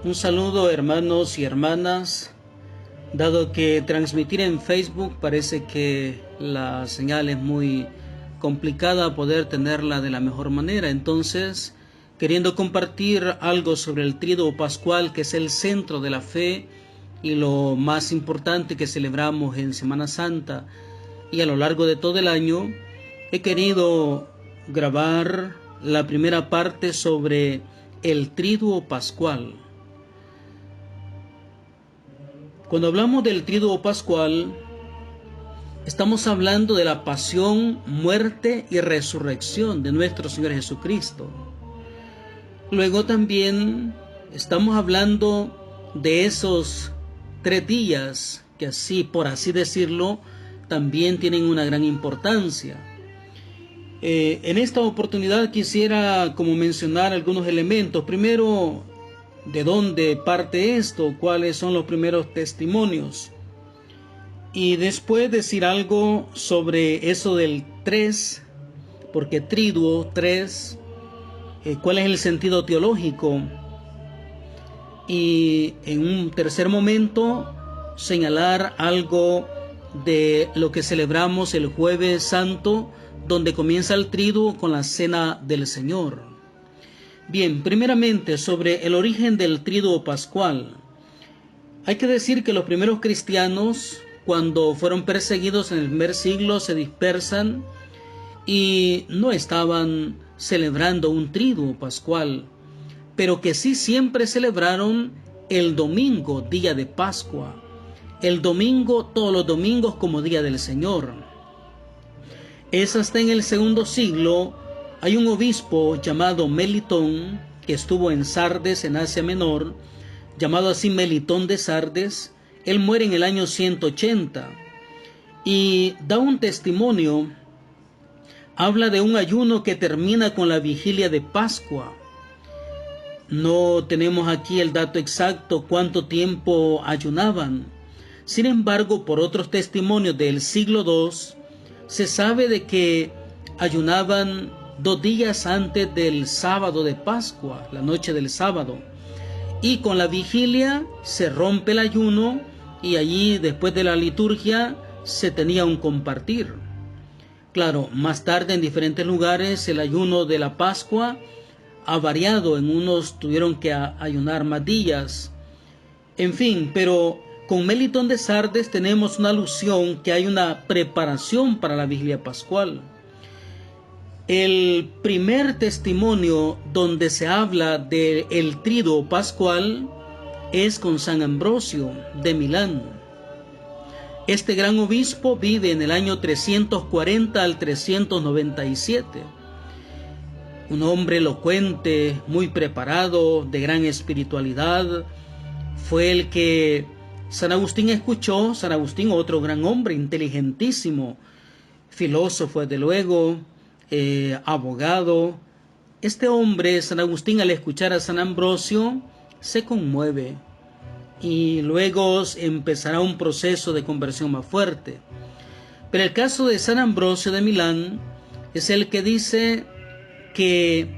Un saludo, hermanos y hermanas. Dado que transmitir en Facebook parece que la señal es muy complicada poder tenerla de la mejor manera, entonces queriendo compartir algo sobre el Tríduo Pascual, que es el centro de la fe y lo más importante que celebramos en Semana Santa y a lo largo de todo el año, he querido grabar la primera parte sobre el Tríduo Pascual. Cuando hablamos del Tríduo Pascual, estamos hablando de la pasión, muerte y resurrección de nuestro Señor Jesucristo. Luego también estamos hablando de esos 3 días que así, por así decirlo, también tienen una gran importancia. En esta oportunidad quisiera como mencionar algunos elementos. Primero, ¿de dónde parte esto? ¿Cuáles son los primeros testimonios? Y después decir algo sobre eso del 3, porque triduo, 3, cuál es el sentido teológico. Y en un tercer momento señalar algo de lo que celebramos el Jueves Santo, donde comienza el triduo con la Cena del Señor. Bien, primeramente sobre el origen del Tríduo Pascual. Hay que decir que los primeros cristianos, cuando fueron perseguidos en el primer siglo, se dispersan y no estaban celebrando un Tríduo Pascual, pero que sí siempre celebraron el domingo, día de Pascua, el domingo, todos los domingos como día del Señor. Es hasta en el segundo siglo. Hay un obispo llamado Melitón, que estuvo en Sardes, en Asia Menor, llamado así Melitón de Sardes. Él muere en el año 180 y da un testimonio. Habla de un ayuno que termina con la vigilia de Pascua. No tenemos aquí el dato exacto cuánto tiempo ayunaban. Sin embargo, por otros testimonios del siglo II, se sabe de que ayunaban 2 días antes del sábado de Pascua, la noche del sábado, y con la vigilia se rompe el ayuno y allí después de la liturgia se tenía un compartir. Claro, más tarde en diferentes lugares el ayuno de la Pascua ha variado, en unos tuvieron que ayunar más días, en fin, pero con Melitón de Sardes tenemos una alusión que hay una preparación para la vigilia pascual. El primer testimonio donde se habla del Tríduo Pascual es con San Ambrosio de Milán. Este gran obispo vive en el año 340 al 397. Un hombre elocuente, muy preparado, de gran espiritualidad. Fue el que San Agustín escuchó. San Agustín, otro gran hombre, inteligentísimo, filósofo desde luego, abogado. Este hombre, San Agustín, al escuchar a San Ambrosio, se conmueve y luego empezará un proceso de conversión más fuerte. Pero el caso de San Ambrosio de Milán es el que dice que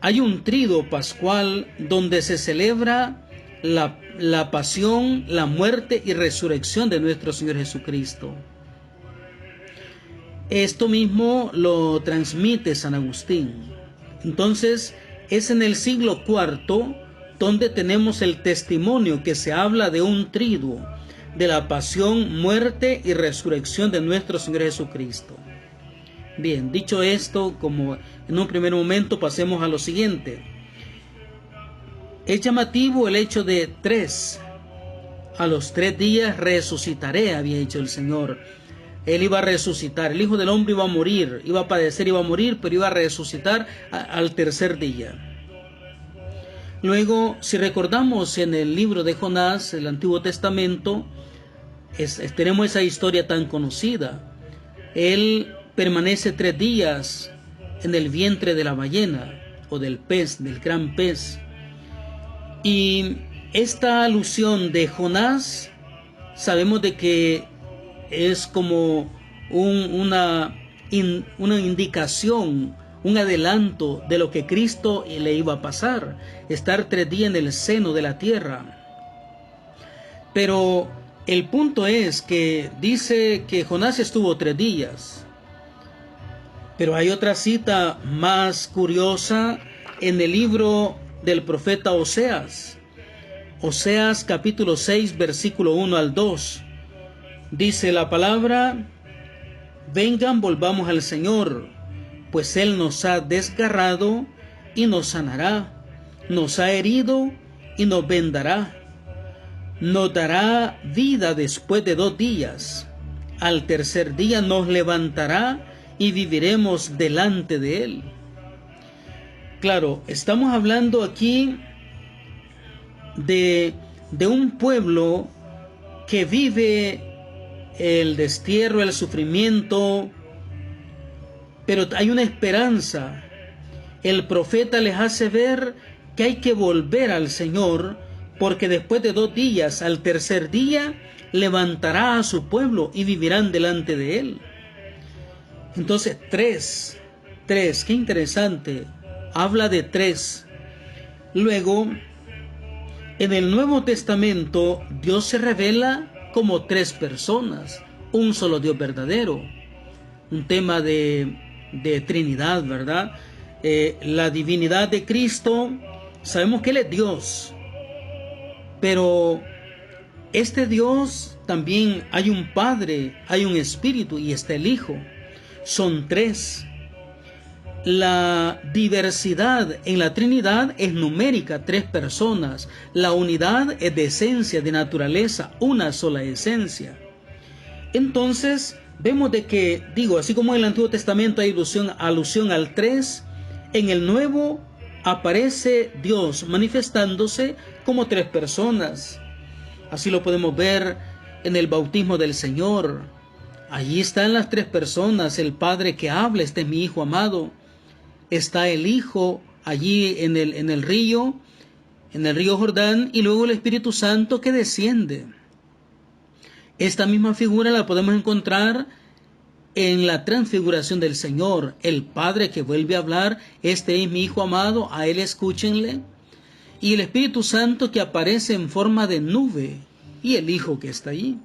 hay un Tríduo Pascual donde se celebra la pasión, la muerte y resurrección de nuestro Señor Jesucristo. Esto mismo lo transmite San Agustín. Entonces, es en el siglo IV donde tenemos el testimonio que se habla de un triduo, de la pasión, muerte y resurrección de nuestro Señor Jesucristo. Bien, dicho esto, como en un primer momento, pasemos a lo siguiente. Es llamativo el hecho de 3. A los 3 días resucitaré, había dicho el Señor. Él iba a resucitar, el Hijo del Hombre iba a morir, iba a padecer, iba a morir, pero iba a resucitar al tercer día. Luego, si recordamos en el libro de Jonás, el Antiguo Testamento, tenemos esa historia tan conocida. Él permanece 3 días en el vientre de la ballena o del pez, del gran pez. Y esta alusión de Jonás, sabemos de que es como una indicación un adelanto de lo que Cristo le iba a pasar, estar 3 días en el seno de la tierra. Pero el punto es que dice que Jonás estuvo 3 días. Pero hay otra cita más curiosa en el libro del profeta Oseas. Oseas capítulo 6, versículo 1 al 2. Dice la palabra: vengan, volvamos al Señor, pues Él nos ha desgarrado y nos sanará, nos ha herido y nos vendará. Nos dará vida después de 2 días. Al tercer día nos levantará y viviremos delante de Él. Claro, estamos hablando aquí de un pueblo que vive el destierro, el sufrimiento, pero hay una esperanza. El profeta les hace ver que hay que volver al Señor, porque después de 2 días, al tercer día, levantará a su pueblo y vivirán delante de Él. Entonces, 3, qué interesante, habla de 3. Luego, en el Nuevo Testamento, Dios se revela como 3 personas, un solo Dios verdadero, un tema de Trinidad, ¿verdad? La divinidad de Cristo, sabemos que Él es Dios, pero este Dios también hay un Padre, hay un Espíritu y está el Hijo. Son 3. La diversidad en la Trinidad es numérica, 3 personas. La unidad es de esencia, de naturaleza, una sola esencia. Entonces, vemos de que, así como en el Antiguo Testamento hay alusión al 3, en el Nuevo aparece Dios manifestándose como 3 personas. Así lo podemos ver en el bautismo del Señor. Allí están las 3 personas, el Padre que habla: este es mi Hijo amado. Está el Hijo allí en el río Jordán, y luego el Espíritu Santo que desciende. Esta misma figura la podemos encontrar en la transfiguración del Señor, el Padre que vuelve a hablar: este es mi Hijo amado, a Él escúchenle. Y el Espíritu Santo que aparece en forma de nube, y el Hijo que está allí.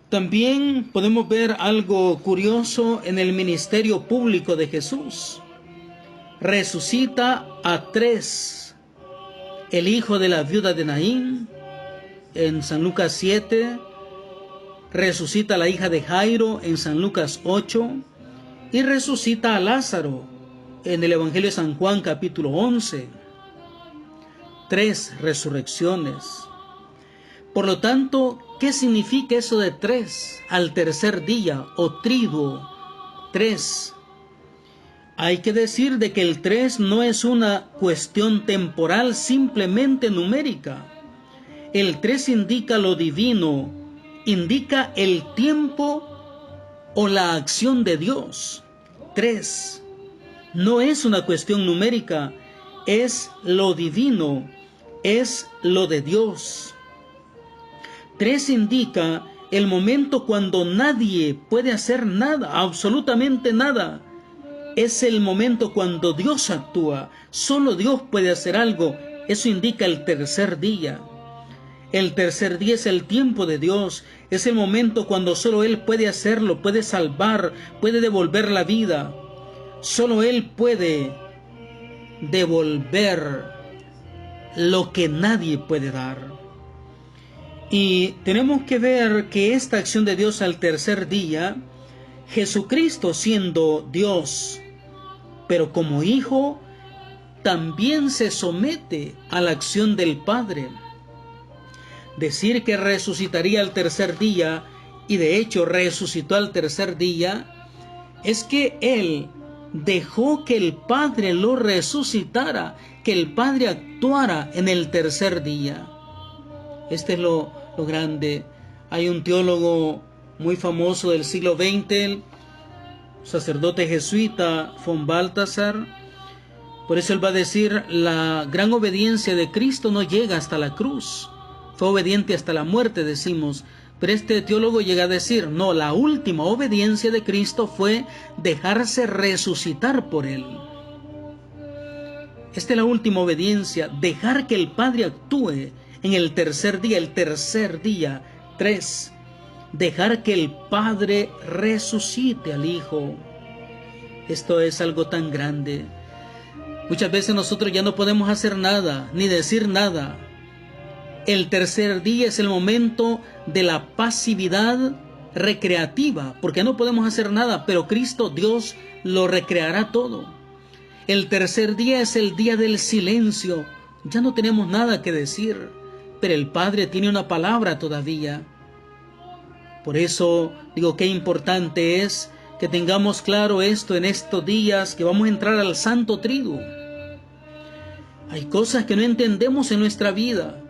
También podemos ver algo curioso en el ministerio público de Jesús. Resucita a 3. El hijo de la viuda de Naín, en San Lucas 7. Resucita a la hija de Jairo, en San Lucas 8. Y resucita a Lázaro, en el Evangelio de San Juan capítulo 11. 3 resurrecciones. Por lo tanto, ¿qué significa eso de 3? Al tercer día, o triduo, 3. Hay que decir de que el 3 no es una cuestión temporal simplemente numérica. El 3 indica lo divino, indica el tiempo o la acción de Dios. 3 no es una cuestión numérica, es lo divino, es lo de Dios. 3 indica el momento cuando nadie puede hacer nada, absolutamente nada. Es el momento cuando Dios actúa, solo Dios puede hacer algo. Eso indica el tercer día. El tercer día es el tiempo de Dios, es el momento cuando solo Él puede hacerlo, puede salvar, puede devolver la vida. Solo Él puede devolver lo que nadie puede dar. Y tenemos que ver que esta acción de Dios al tercer día, Jesucristo siendo Dios, pero como Hijo, también se somete a la acción del Padre. Decir que resucitaría al tercer día, y de hecho resucitó al tercer día, es que Él dejó que el Padre lo resucitara, que el Padre actuara en el tercer día. Este es lo grande. Hay un teólogo muy famoso del siglo XX, sacerdote jesuita, von Balthasar. Por eso él va a decir: la gran obediencia de Cristo no llega hasta la cruz. Fue obediente hasta la muerte, decimos, Pero este teólogo llega a decir, no, la última obediencia de Cristo fue dejarse resucitar por Él. Esta es la última obediencia, dejar que el Padre actúe en el tercer día. 3. Dejar que el Padre resucite al Hijo. Esto es algo tan grande. Muchas veces nosotros ya no podemos hacer nada, ni decir nada. El tercer día es el momento de la pasividad recreativa, porque no podemos hacer nada, pero Cristo, Dios, lo recreará todo. El tercer día es el día del silencio. Ya no tenemos nada que decir, pero el Padre tiene una palabra todavía. Por eso digo qué importante es que tengamos claro esto en estos días que vamos a entrar al Santo Triduo. Hay cosas que no entendemos en nuestra vida,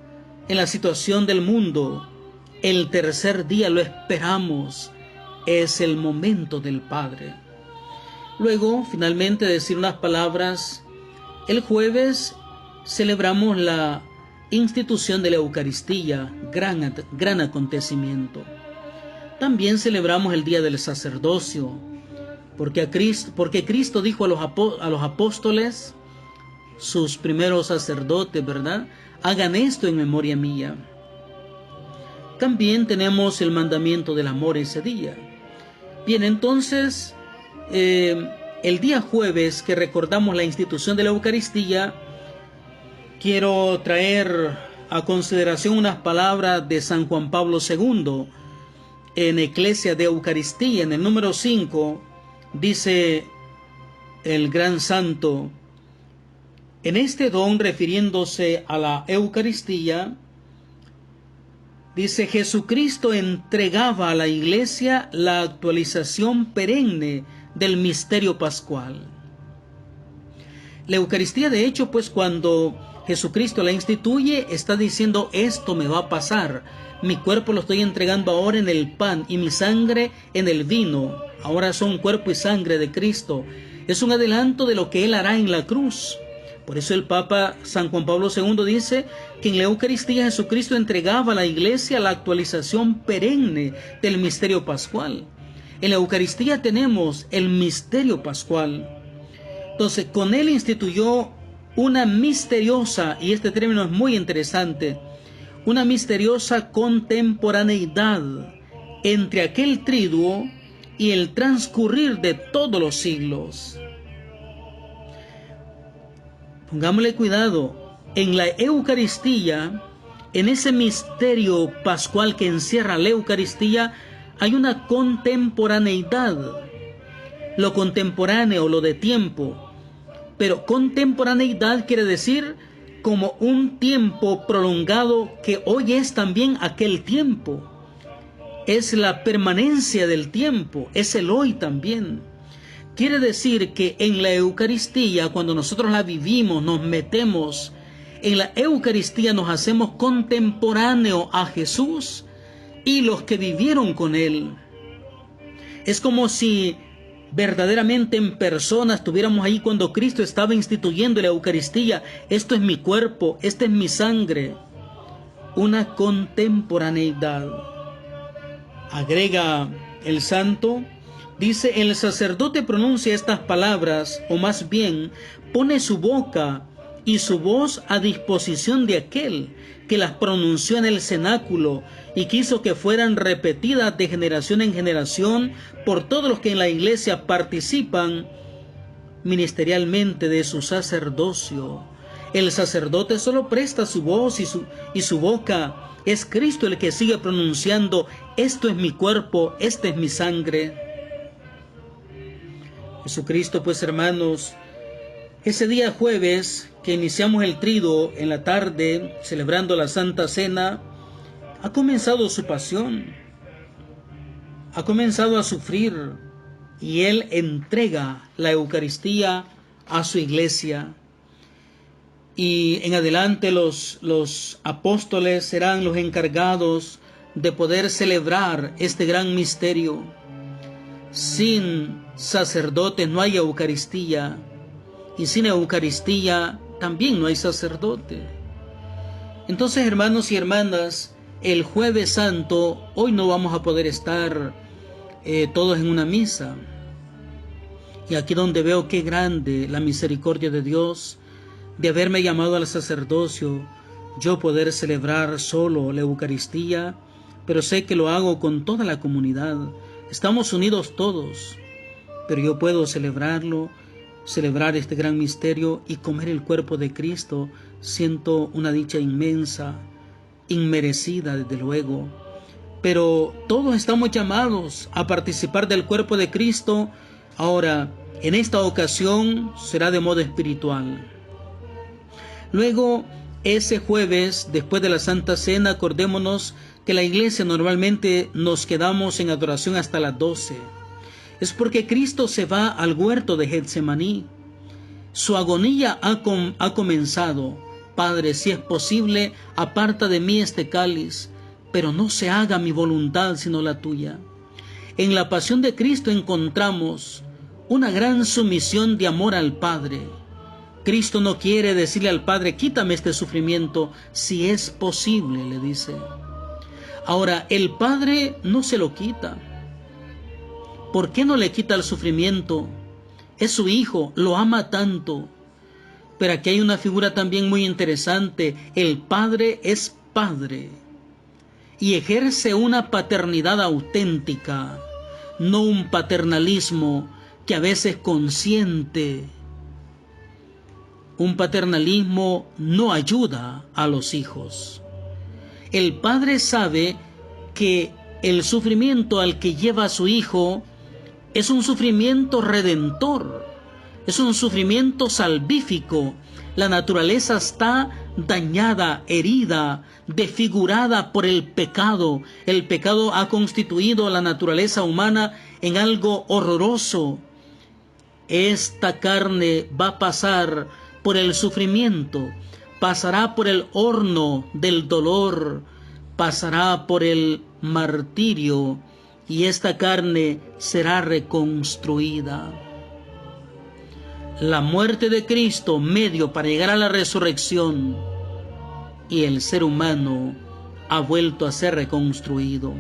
en la situación del mundo. El tercer día lo esperamos, es el momento del Padre. Luego, finalmente, decir unas palabras. El jueves celebramos la institución de la Eucaristía, gran acontecimiento. También celebramos el día del sacerdocio, porque Cristo dijo a los apóstoles, sus primeros sacerdotes, ¿verdad? Hagan esto en memoria mía. También tenemos el mandamiento del amor ese día. Bien, entonces, el día jueves que recordamos la institución de la Eucaristía, quiero traer a consideración unas palabras de San Juan Pablo II en Eclesia de Eucaristía, en el número 5, dice el gran santo, en este don, refiriéndose a la Eucaristía, dice, Jesucristo entregaba a la Iglesia la actualización perenne del misterio pascual. La Eucaristía, de hecho, pues cuando Jesucristo la instituye, está diciendo, esto me va a pasar. Mi cuerpo lo estoy entregando ahora en el pan y mi sangre en el vino. Ahora son cuerpo y sangre de Cristo. Es un adelanto de lo que Él hará en la cruz. Por eso el Papa San Juan Pablo II dice que en la Eucaristía Jesucristo entregaba a la Iglesia la actualización perenne del misterio pascual. En la Eucaristía tenemos el misterio pascual. Entonces, con Él instituyó una misteriosa, y este término es muy interesante, una misteriosa contemporaneidad entre aquel triduo y el transcurrir de todos los siglos. Pongámosle cuidado, en la Eucaristía, en ese misterio pascual que encierra la Eucaristía, hay una contemporaneidad. Lo contemporáneo, lo de tiempo. Pero contemporaneidad quiere decir como un tiempo prolongado que hoy es también aquel tiempo. Es la permanencia del tiempo, es el hoy también. Quiere decir que en la Eucaristía, cuando nosotros la vivimos, nos metemos, en la Eucaristía nos hacemos contemporáneo a Jesús y los que vivieron con Él. Es como si verdaderamente en persona estuviéramos ahí cuando Cristo estaba instituyendo la Eucaristía. Esto es mi cuerpo, esta es mi sangre. Una contemporaneidad. Agrega el santo, dice, el sacerdote pronuncia estas palabras, o más bien, pone su boca y su voz a disposición de aquel que las pronunció en el cenáculo y quiso que fueran repetidas de generación en generación por todos los que en la Iglesia participan ministerialmente de su sacerdocio. El sacerdote solo presta su voz y su boca. Es Cristo el que sigue pronunciando, esto es mi cuerpo, esta es mi sangre. Jesucristo, pues hermanos, ese día jueves que iniciamos el triduo en la tarde, celebrando la Santa Cena, ha comenzado su pasión, ha comenzado a sufrir, y Él entrega la Eucaristía a su Iglesia. Y en adelante los apóstoles serán los encargados de poder celebrar este gran misterio. Sin sacerdotes no hay Eucaristía, y sin Eucaristía también no hay sacerdote. Entonces, hermanos y hermanas, el Jueves Santo, hoy no vamos a poder estar todos en una misa. Y aquí donde veo qué grande la misericordia de Dios de haberme llamado al sacerdocio, yo poder celebrar solo la Eucaristía, pero sé que lo hago con toda la comunidad. Estamos unidos todos, pero yo puedo celebrarlo, celebrar este gran misterio y comer el cuerpo de Cristo. Siento una dicha inmensa, inmerecida desde luego, pero todos estamos llamados a participar del cuerpo de Cristo. Ahora, en esta ocasión será de modo espiritual. Luego, ese jueves, después de la Santa Cena, acordémonos que la iglesia normalmente nos quedamos en adoración hasta las 12. Es porque Cristo se va al huerto de Getsemaní. Su agonía ha comenzado. Padre, si es posible, aparta de mí este cáliz, pero no se haga mi voluntad sino la tuya. En la pasión de Cristo encontramos una gran sumisión de amor al Padre. Cristo no quiere decirle al Padre, quítame este sufrimiento, si es posible, le dice. Ahora, el Padre no se lo quita. ¿Por qué no le quita el sufrimiento? Es su Hijo, lo ama tanto. Pero aquí hay una figura también muy interesante. El Padre es Padre y ejerce una paternidad auténtica, no un paternalismo que a veces consiente. Un paternalismo no ayuda a los hijos. El Padre sabe que el sufrimiento al que lleva a su Hijo es un sufrimiento redentor, es un sufrimiento salvífico. La naturaleza está dañada, herida, desfigurada por el pecado. El pecado ha constituido la naturaleza humana en algo horroroso. Esta carne va a pasar por el sufrimiento, pasará por el horno del dolor, pasará por el martirio, y esta carne será reconstruida. La muerte de Cristo, medio para llegar a la resurrección, y el ser humano ha vuelto a ser reconstruido.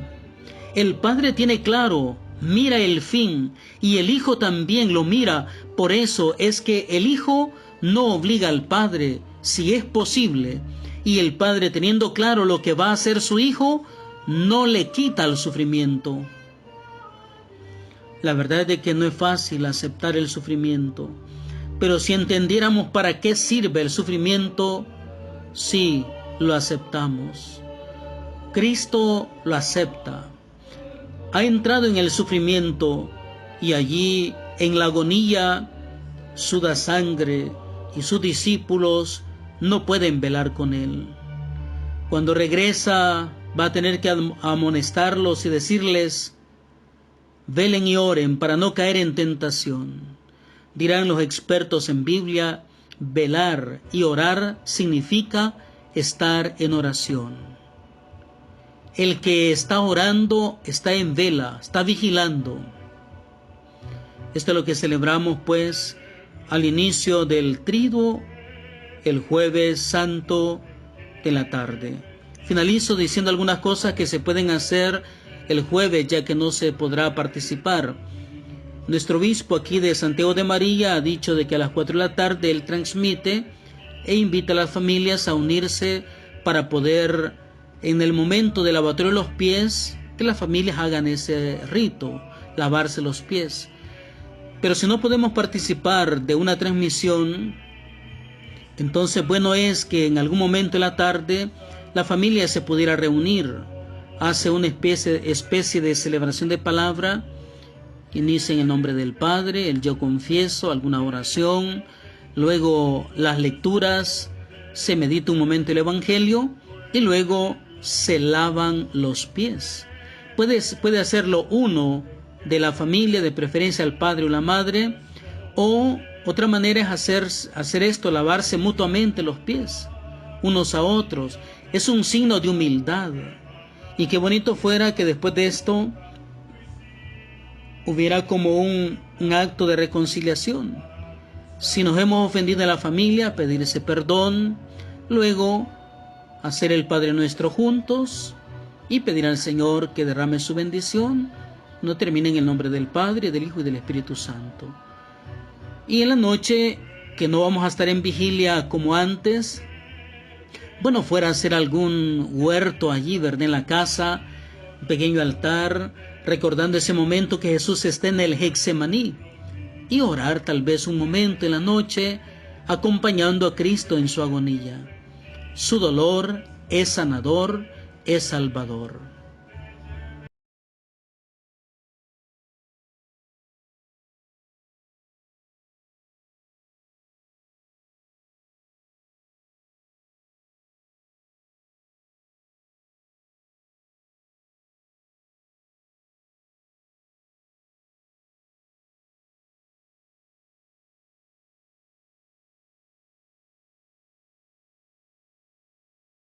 El Padre tiene claro, mira el fin, y el Hijo también lo mira. Por eso es que el Hijo no obliga al Padre, si es posible, y el Padre, teniendo claro lo que va a hacer su Hijo, no le quita el sufrimiento. La verdad es que no es fácil aceptar el sufrimiento, pero si entendiéramos para qué sirve el sufrimiento, sí lo aceptamos. Cristo lo acepta. Ha entrado en el sufrimiento y allí en la agonía suda sangre y sus discípulos no pueden velar con él. Cuando regresa va a tener que amonestarlos y decirles: velen y oren para no caer en tentación. Dirán los expertos en Biblia, velar y orar significa estar en oración. El que está orando está en vela, está vigilando. Esto es lo que celebramos pues al inicio del triduo, el Jueves Santo de la tarde. Finalizo diciendo algunas cosas que se pueden hacer el jueves, ya que no se podrá participar. Nuestro obispo aquí de Santiago de María ha dicho de que a las 4 de la tarde él transmite e invita a las familias a unirse para poder, en el momento del lavatorio de los pies, que las familias hagan ese rito, lavarse los pies. Pero si no podemos participar de una transmisión, entonces bueno es que en algún momento de la tarde la familia se pudiera reunir, hace una especie de celebración de palabra, inicia en el nombre del Padre, el yo confieso, alguna oración, luego las lecturas, se medita un momento el Evangelio y luego se lavan los pies. Puede hacerlo uno de la familia, de preferencia el padre o la madre, o otra manera es hacer esto, lavarse mutuamente los pies, unos a otros. Es un signo de humildad. Y qué bonito fuera que después de esto hubiera como un acto de reconciliación. Si nos hemos ofendido a la familia, pedir ese perdón, luego hacer el Padre Nuestro juntos y pedir al Señor que derrame su bendición. No termine en el nombre del Padre, del Hijo y del Espíritu Santo. Y en la noche, que no vamos a estar en vigilia como antes, bueno, fuera a hacer algún huerto allí, ¿verdad? En la casa, un pequeño altar, recordando ese momento que Jesús está en el Getsemaní, y orar tal vez un momento en la noche, acompañando a Cristo en su agonía. Su dolor es sanador, es salvador.